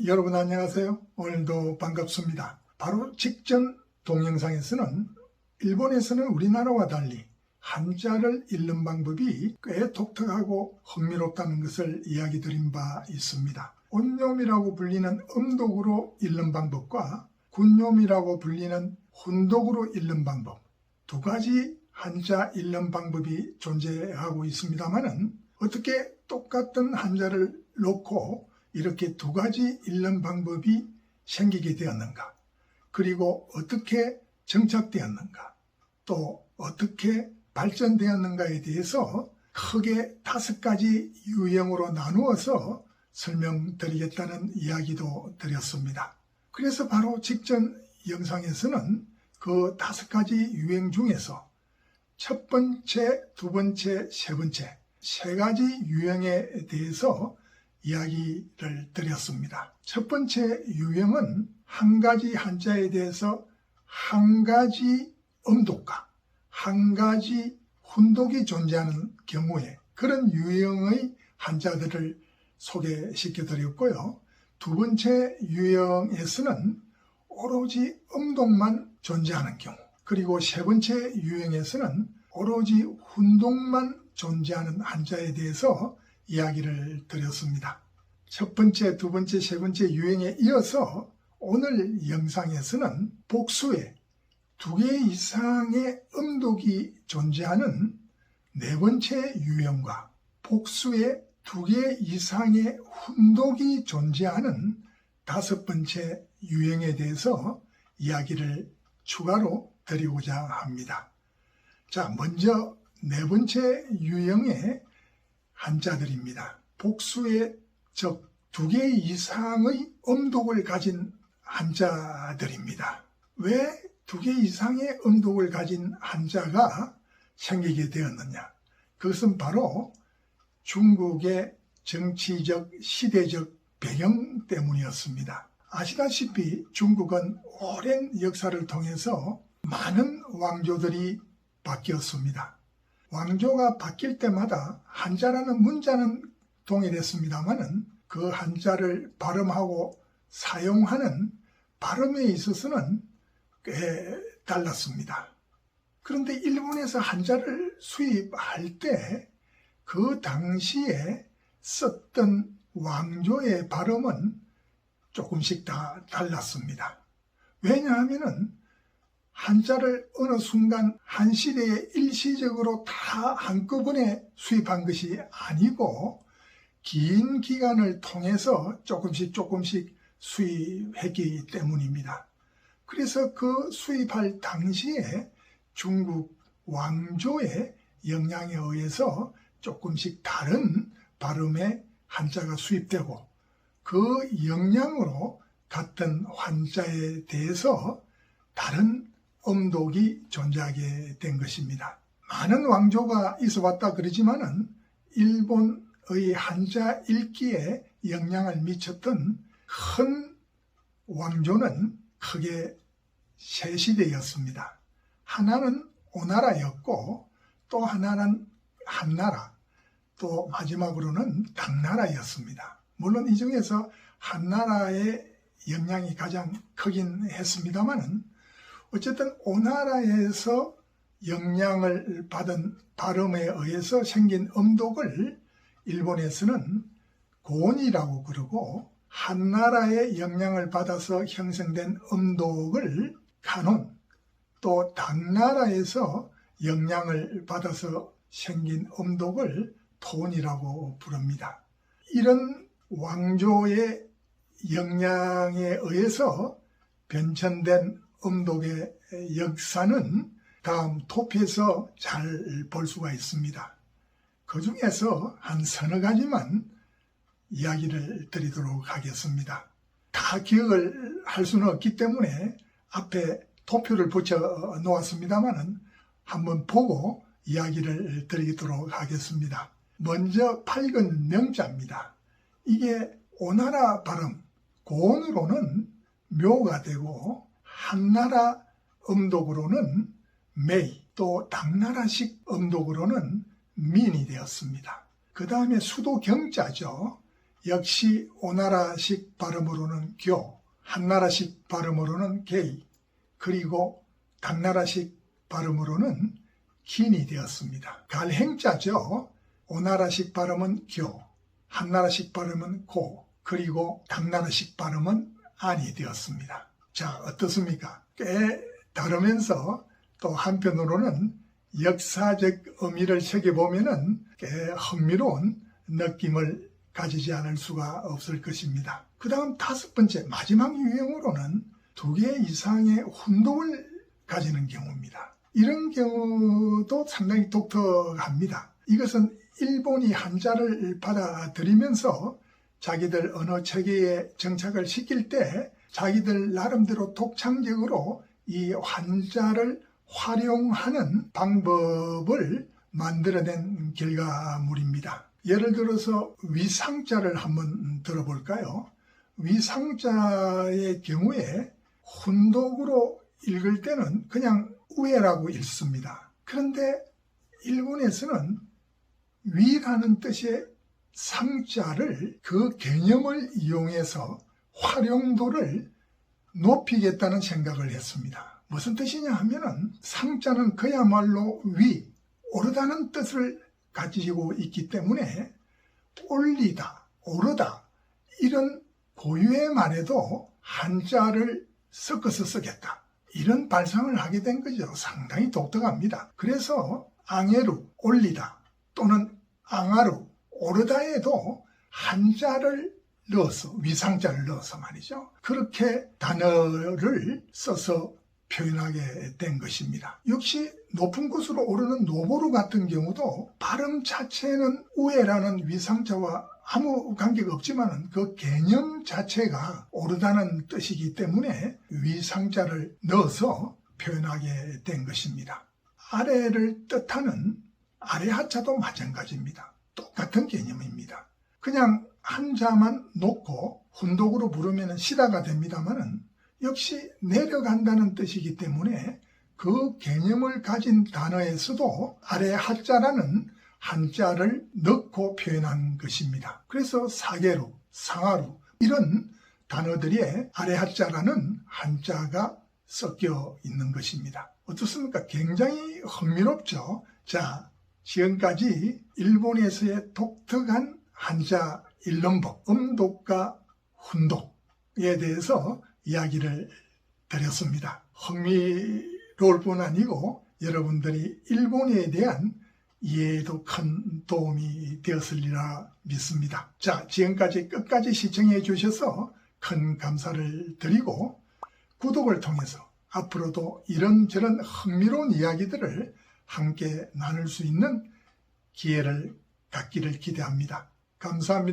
여러분 안녕하세요. 오늘도 반갑습니다. 바로 직전 동영상에서는 일본에서는 우리나라와 달리 한자를 읽는 방법이 꽤 독특하고 흥미롭다는 것을 이야기 드린 바 있습니다. 온뇸이라고 불리는 음독으로 읽는 방법과 군뇸이라고 불리는 훈독으로 읽는 방법, 두 가지 한자 읽는 방법이 존재하고 있습니다만은 어떻게 똑같은 한자를 놓고 이렇게 두 가지 읽는 방법이 생기게 되었는가, 그리고 어떻게 정착되었는가, 또 어떻게 발전되었는가에 대해서 크게 5가지 유형으로 나누어서 설명드리겠다는 이야기도 드렸습니다. 그래서 바로 직전 영상에서는 그 5가지 유형 중에서 첫 번째, 두 번째, 세 번째, 3가지 유형에 대해서 이야기를 드렸습니다. 첫 번째 유형은 한 가지 한자에 대해서 한 가지 음독과 한 가지 훈독이 존재하는 경우에 그런 유형의 한자들을 소개시켜 드렸고요. 두 번째 유형에서는 오로지 음독만 존재하는 경우, 그리고 세 번째 유형에서는 오로지 훈독만 존재하는 한자에 대해서 이야기를 드렸습니다. 첫 번째, 두 번째, 세 번째 유형에 이어서 오늘 영상에서는 복수에 2개 이상의 음독이 존재하는 네 번째 유형과 복수에 2개 이상의 훈독이 존재하는 5번째 유형에 대해서 이야기를 추가로 드리고자 합니다. 자, 먼저 네 번째 유형의 한자들입니다. 복수의, 즉 2개 이상의 음독을 가진 한자들입니다. 왜 2개 이상의 음독을 가진 한자가 생기게 되었느냐? 그것은 바로 중국의 정치적, 시대적 배경 때문이었습니다. 아시다시피 중국은 오랜 역사를 통해서 많은 왕조들이 바뀌었습니다. 왕조가 바뀔 때마다 한자라는 문자는 동일했습니다마는 그 한자를 발음하고 사용하는 발음에 있어서는 꽤 달랐습니다. 그런데 일본에서 한자를 수입할 때 그 당시에 썼던 왕조의 발음은 조금씩 다 달랐습니다. 왜냐하면 한자를 어느 순간 한 시대에 일시적으로 다 한꺼번에 수입한 것이 아니고 긴 기간을 통해서 조금씩 수입했기 때문입니다. 그래서 그 수입할 당시에 중국 왕조의 영향에 의해서 조금씩 다른 발음의 한자가 수입되고 그 영향으로 같은 한자에 대해서 다른 음독이 존재하게 된 것입니다. 많은 왕조가 있어왔다 그러지만은 일본의 한자 읽기에 영향을 미쳤던 큰 왕조는 크게 3시대였습니다. 하나는 오나라였고 또 하나는 한나라, 또 마지막으로는 당나라였습니다. 물론 이 중에서 한나라의 영향이 가장 크긴 했습니다만은 어쨌든 오나라에서 영향을 받은 발음에 의해서 생긴 음독을 일본에서는 고온이라고 그러고, 한나라의 영향을 받아서 형성된 음독을 간온, 또 당나라에서 영향을 받아서 생긴 음독을 토온이라고 부릅니다. 이런 왕조의 영향에 의해서 변천된 음독의 역사는 다음 톱에서 잘 볼 수가 있습니다. 그 중에서 한 서너 가지만 이야기를 드리도록 하겠습니다. 다 기억을 할 수는 없기 때문에 앞에 도표를 붙여 놓았습니다만은 한번 보고 이야기를 드리도록 하겠습니다. 먼저 밝은 명자입니다. 이게 오나라 발음, 고온으로는 묘가 되고 한나라 음독으로는 메이, 또 당나라식 음독으로는 민이 되었습니다. 그 다음에 수도 경자죠. 역시 오나라식 발음으로는 교, 한나라식 발음으로는 게이, 그리고 당나라식 발음으로는 긴이 되었습니다. 갈행자죠. 오나라식 발음은 교, 한나라식 발음은 고, 그리고 당나라식 발음은 안이 되었습니다. 자, 어떻습니까? 꽤 다르면서 또 한편으로는 역사적 의미를 새겨보면은 꽤 흥미로운 느낌을 가지지 않을 수가 없을 것입니다. 그 다음 5번째, 마지막 유형으로는 2개 이상의 훈독을 가지는 경우입니다. 이런 경우도 상당히 독특합니다. 이것은 일본이 한자를 받아들이면서 자기들 언어 체계에 정착을 시킬 때 자기들 나름대로 독창적으로 이 한자를 활용하는 방법을 만들어낸 결과물입니다. 예를 들어서 위상자를 한번 들어볼까요? 위상자의 경우에 훈독으로 읽을 때는 그냥 우에라고 읽습니다. 그런데 일본에서는 위라는 뜻의 상자를 그 개념을 이용해서 활용도를 높이겠다는 생각을 했습니다. 무슨 뜻이냐 하면은 상자는 그야말로 위, 오르다는 뜻을 가지고 있기 때문에 올리다, 오르다 이런 고유의 말에도 한자를 섞어서 쓰겠다. 이런 발상을 하게 된 거죠. 상당히 독특합니다. 그래서 앙에루, 올리다 또는 앙아루, 오르다에도 한자를 넣어서, 위상자를 넣어서 말이죠. 그렇게 단어를 써서 표현하게 된 것입니다. 역시 높은 곳으로 오르는 노보루 같은 경우도 발음 자체는 우에라는 위상자와 아무 관계가 없지만 그 개념 자체가 오르다는 뜻이기 때문에 위상자를 넣어서 표현하게 된 것입니다. 아래를 뜻하는 아래 하자도 마찬가지입니다. 똑같은 개념입니다. 그냥 한자만 놓고 훈독으로 부르면 시다가 됩니다만은 역시 내려간다는 뜻이기 때문에 그 개념을 가진 단어에서도 아래 하자라는 한자를 넣고 표현한 것입니다. 그래서 사계루, 상하루 이런 단어들의 아래 하자라는 한자가 섞여 있는 것입니다. 어떻습니까? 굉장히 흥미롭죠? 자, 지금까지 일본에서의 독특한 한자 읽는 법, 음독과 훈독에 대해서 이야기를 드렸습니다. 흥미로울 뿐 아니고 여러분들이 일본에 대한 이해에도 큰 도움이 되었으리라 믿습니다. 자, 지금까지 끝까지 시청해 주셔서 큰 감사를 드리고 구독을 통해서 앞으로도 이런저런 흥미로운 이야기들을 함께 나눌 수 있는 기회를 갖기를 기대합니다. 감사합니다.